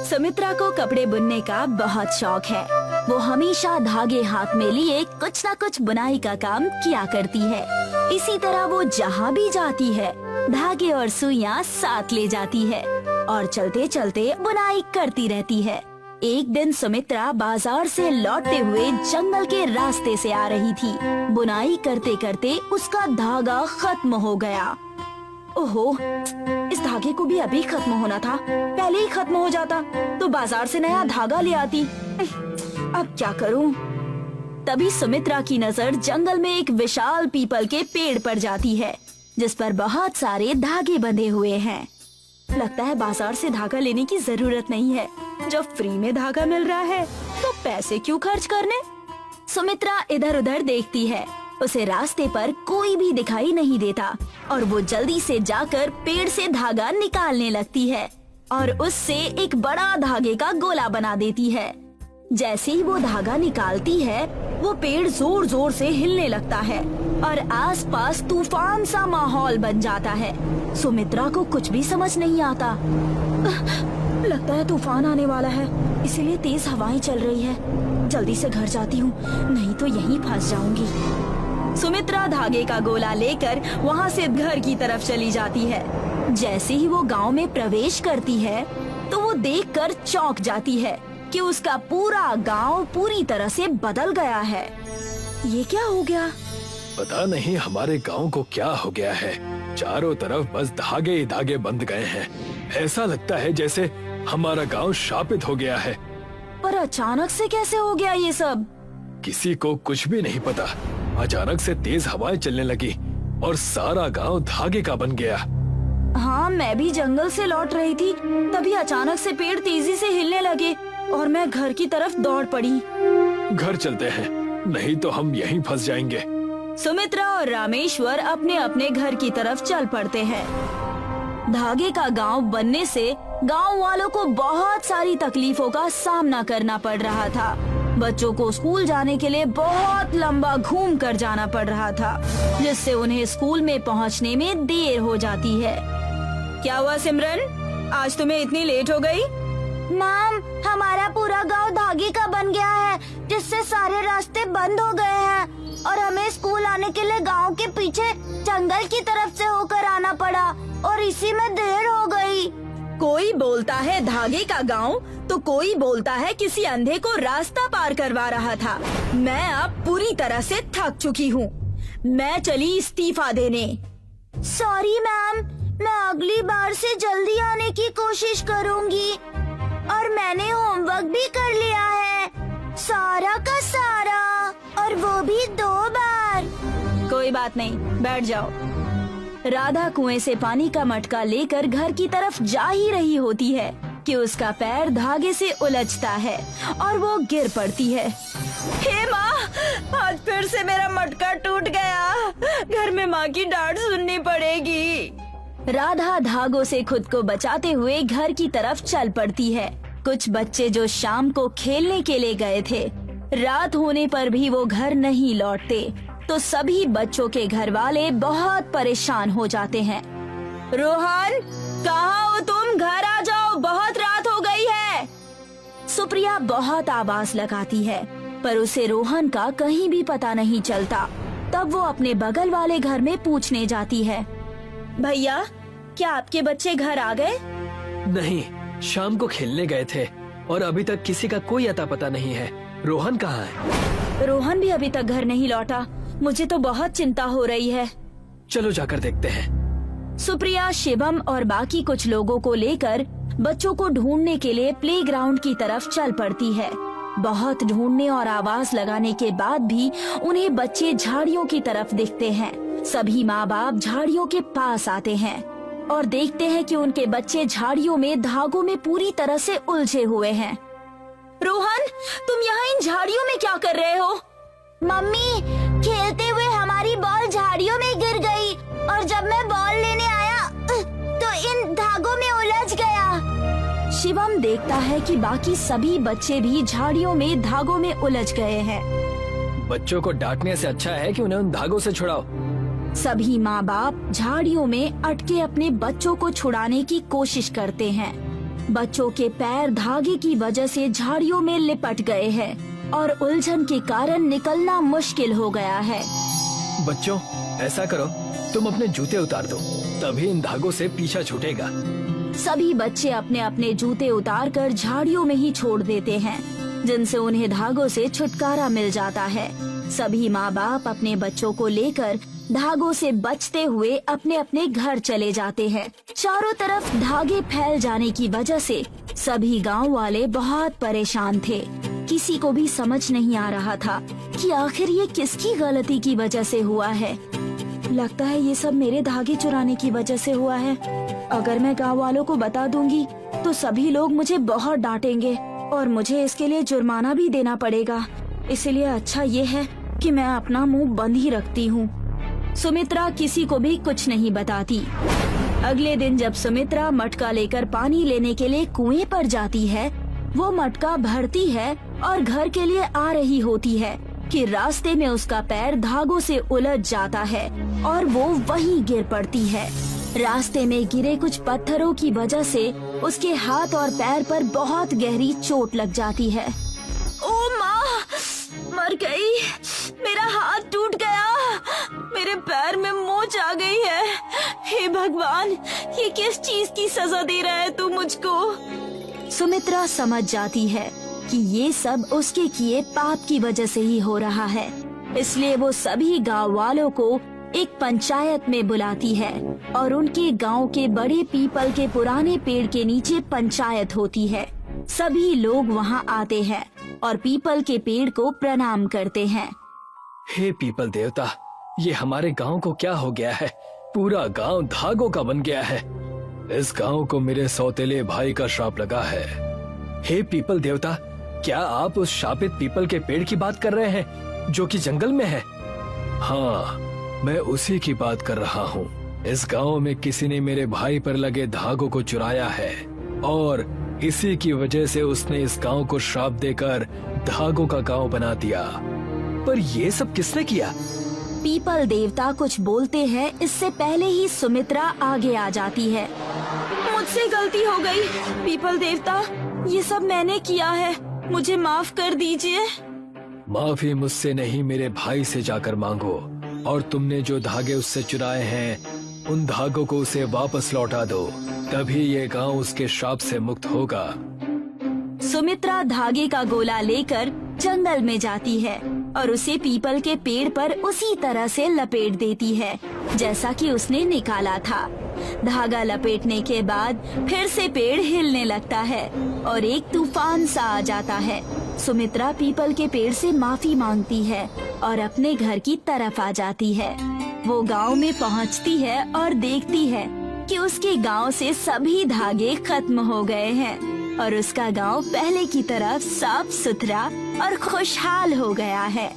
सुमित्रा को कपड़े बुनने का बहुत शौक है। वो हमेशा धागे हाथ में लिए कुछ न कुछ बुनाई का काम किया करती है। इसी तरह वो जहाँ भी जाती है धागे और सुइयां साथ ले जाती है और चलते चलते बुनाई करती रहती है। एक दिन सुमित्रा बाजार से लौटते हुए जंगल के रास्ते से आ रही थी। बुनाई करते करते उसका धागा खत्म हो गया। ओहो, इस धागे को भी अभी खत्म होना था। पहले ही खत्म हो जाता तो बाजार से नया धागा ले आती। अब क्या करूं? तभी सुमित्रा की नजर जंगल में एक विशाल पीपल के पेड़ पर जाती है जिस पर बहुत सारे धागे बंधे हुए हैं। लगता है बाजार से धागा लेने की जरूरत नहीं है। जब फ्री में धागा मिल रहा है तो पैसे क्यों खर्च करने? सुमित्रा इधर उधर देखती है। उसे रास्ते पर कोई भी दिखाई नहीं देता और वो जल्दी से जाकर पेड़ से धागा निकालने लगती है और उससे एक बड़ा धागे का गोला बना देती है। जैसे ही वो धागा निकालती है वो पेड़ जोर जोर से हिलने लगता है और आसपास तूफान सा माहौल बन जाता है। सुमित्रा को कुछ भी समझ नहीं आता। लगता है तूफान आने वाला है, इसीलिए तेज हवाएं चल रही है। जल्दी से घर जाती हूँ, नहीं तो यहीं फंस जाऊंगी। सुमित्रा धागे का गोला लेकर वहाँ से घर की तरफ चली जाती है। जैसे ही वो गांव में प्रवेश करती है तो वो देखकर चौंक जाती है कि उसका पूरा गांव पूरी तरह से बदल गया है। ये क्या हो गया? पता नहीं हमारे गांव को क्या हो गया है। चारों तरफ बस धागे ही धागे बंध गए हैं। ऐसा लगता है जैसे हमारा गांव शापित हो गया है। पर अचानक से कैसे हो गया ये सब? किसी को कुछ भी नहीं पता। अचानक से तेज हवाएं चलने लगी और सारा गांव धागे का बन गया। हाँ, मैं भी जंगल से लौट रही थी, तभी अचानक से पेड़ तेजी से हिलने लगे और मैं घर की तरफ दौड़ पड़ी। घर चलते हैं, नहीं तो हम यहीं फंस जाएंगे। सुमित्रा और रामेश्वर अपने अपने घर की तरफ चल पड़ते हैं। धागे का गांव बनने से गांव वालों को बहुत सारी तकलीफों का सामना करना पड़ रहा था। बच्चों को स्कूल जाने के लिए बहुत लंबा घूम कर जाना पड़ रहा था, जिससे उन्हें स्कूल में पहुंचने में देर हो जाती है। क्या हुआ सिमरन, आज तुम्हें इतनी लेट हो गई? मैम, हमारा पूरा गांव धागे का बन गया है, जिससे सारे रास्ते बंद हो गए हैं और हमें स्कूल आने के लिए गांव के पीछे जंगल की तरफ से होकर आना पड़ा और इसी में देर हो गई। कोई बोलता है धागे का गांव तो कोई बोलता है किसी अंधे को रास्ता पार करवा रहा था। मैं अब पूरी तरह से थक चुकी हूँ। मैं चली इस्तीफा देने। सॉरी मैम, मैं अगली बार से जल्दी आने की कोशिश करूँगी और मैंने होमवर्क भी कर लिया है, सारा का सारा, और वो भी 2 बार। कोई बात नहीं, बैठ जाओ। राधा कुएं से पानी का मटका लेकर घर की तरफ जा ही रही होती है कि उसका पैर धागे से उलझता है और वो गिर पड़ती है। हे माँ, आज फिर से मेरा मटका टूट गया। घर में माँ की डांट सुननी पड़ेगी। राधा धागों से खुद को बचाते हुए घर की तरफ चल पड़ती है। कुछ बच्चे जो शाम को खेलने के लिए गए थे, रात होने पर भी वो घर नहीं लौटते, तो सभी बच्चों के घर वाले बहुत परेशान हो जाते हैं। रोहन, कहाँ हो तुम? घर आ जाओ, बहुत रात हो गई है। सुप्रिया बहुत आवाज लगाती है पर उसे रोहन का कहीं भी पता नहीं चलता। तब वो अपने बगल वाले घर में पूछने जाती है, भैया, क्या आपके बच्चे घर आ गए? नहीं, शाम को खेलने गए थे और अभी तक किसी का कोई अता पता नहीं है। रोहन कहाँ है? रोहन भी अभी तक घर नहीं लौटा। मुझे तो बहुत चिंता हो रही है। चलो जाकर देखते हैं। सुप्रिया, शिवम और बाकी कुछ लोगों को लेकर बच्चों को ढूंढने के लिए प्लेग्राउंड की तरफ चल पड़ती है। बहुत ढूंढने और आवाज लगाने के बाद भी उन्हें बच्चे झाड़ियों की तरफ दिखते हैं। सभी माँ बाप झाड़ियों के पास आते हैं और देखते हैं कि उनके बच्चे झाड़ियों में धागों में पूरी तरह से उलझे हुए हैं। रोहन, तुम यहाँ इन झाड़ियों में क्या कर रहे हो? मम्मी, खेलते हुए हमारी बॉल झाड़ियों में गिर गई और जब मैं बॉल लेने आया तो इन धागों में उलझ गया। शिवम देखता है कि बाकी सभी बच्चे भी झाड़ियों में धागों में उलझ गए हैं। बच्चों को डांटने से अच्छा है कि उन्हें उन धागों से छुड़ाओ। सभी माँ बाप झाड़ियों में अटके अपने बच्चों को छुड़ाने की कोशिश करते हैं। बच्चों के पैर धागे की वजह से झाड़ियों में लिपट गए हैं और उलझन के कारण निकलना मुश्किल हो गया है। बच्चों, ऐसा करो, तुम अपने जूते उतार दो, तभी इन धागों से पीछा छूटेगा। सभी बच्चे अपने अपने जूते उतारकर झाड़ियों में ही छोड़ देते हैं, जिनसे उन्हें धागों से छुटकारा मिल जाता है। सभी माँ बाप अपने बच्चों को लेकर धागों से बचते हुए अपने अपने घर चले जाते हैं। चारों तरफ धागे फैल जाने की वजह से सभी गांव वाले बहुत परेशान थे। किसी को भी समझ नहीं आ रहा था कि आखिर ये किसकी गलती की वजह से हुआ है। लगता है ये सब मेरे धागे चुराने की वजह से हुआ है। अगर मैं गांव वालों को बता दूंगी तो सभी लोग मुझे बहुत डांटेंगे और मुझे इसके लिए जुर्माना भी देना पड़ेगा। इसलिए अच्छा ये है कि मैं अपना मुंह बंद ही रखती हूँ। सुमित्रा किसी को भी कुछ नहीं बताती। अगले दिन जब सुमित्रा मटका लेकर पानी लेने के लिए कुएं पर जाती है, वो मटका भरती है और घर के लिए आ रही होती है कि रास्ते में उसका पैर धागों से उलझ जाता है और वो वहीं गिर पड़ती है। रास्ते में गिरे कुछ पत्थरों की वजह से उसके हाथ और पैर पर बहुत गहरी चोट लग जाती है। ओ माँ, मर गई, मेरा हाथ टूट गया, मेरे पैर में मोच आ गई है। हे भगवान, ये किस चीज की सजा दे रहा है तू मुझको? सुमित्रा समझ जाती है कि ये सब उसके किए पाप की वजह से ही हो रहा है। इसलिए वो सभी गांव वालों को एक पंचायत में बुलाती है और उनके गांव के बड़े पीपल के पुराने पेड़ के नीचे पंचायत होती है। सभी लोग वहां आते हैं और पीपल के पेड़ को प्रणाम करते हैं। हे पीपल देवता, ये हमारे गांव को क्या हो गया है? पूरा गांव धागों का बन गया है। इस गांव को मेरे सौतेले भाई का श्राप लगा है। हे पीपल देवता, क्या आप उस शापित पीपल के पेड़ की बात कर रहे हैं जो कि जंगल में है? हाँ, मैं उसी की बात कर रहा हूँ। इस गांव में किसी ने मेरे भाई पर लगे धागों को चुराया है और इसी की वजह से उसने इस गांव को श्राप देकर धागों का गांव बना दिया। पर ये सब किसने किया? पीपल देवता कुछ बोलते हैं इससे पहले ही सुमित्रा आगे आ जाती है। मुझसे गलती हो गई पीपल देवता, ये सब मैंने किया है, मुझे माफ कर दीजिए। माफी मुझसे नहीं, मेरे भाई से जाकर मांगो और तुमने जो धागे उससे चुराए हैं उन धागों को उसे वापस लौटा दो, तभी ये गांव उसके श्राप से मुक्त होगा। सुमित्रा धागे का गोला लेकर जंगल में जाती है और उसे पीपल के पेड़ पर उसी तरह से लपेट देती है जैसा कि उसने निकाला था। धागा लपेटने के बाद फिर से पेड़ हिलने लगता है और एक तूफान सा आ जाता है। सुमित्रा पीपल के पेड़ से माफी मांगती है और अपने घर की तरफ आ जाती है। वो गांव में पहुंचती है और देखती है कि उसके गांव से सभी धागे खत्म हो गए हैं और उसका गांव पहले की तरफ साफ सुथरा और खुशहाल हो गया है।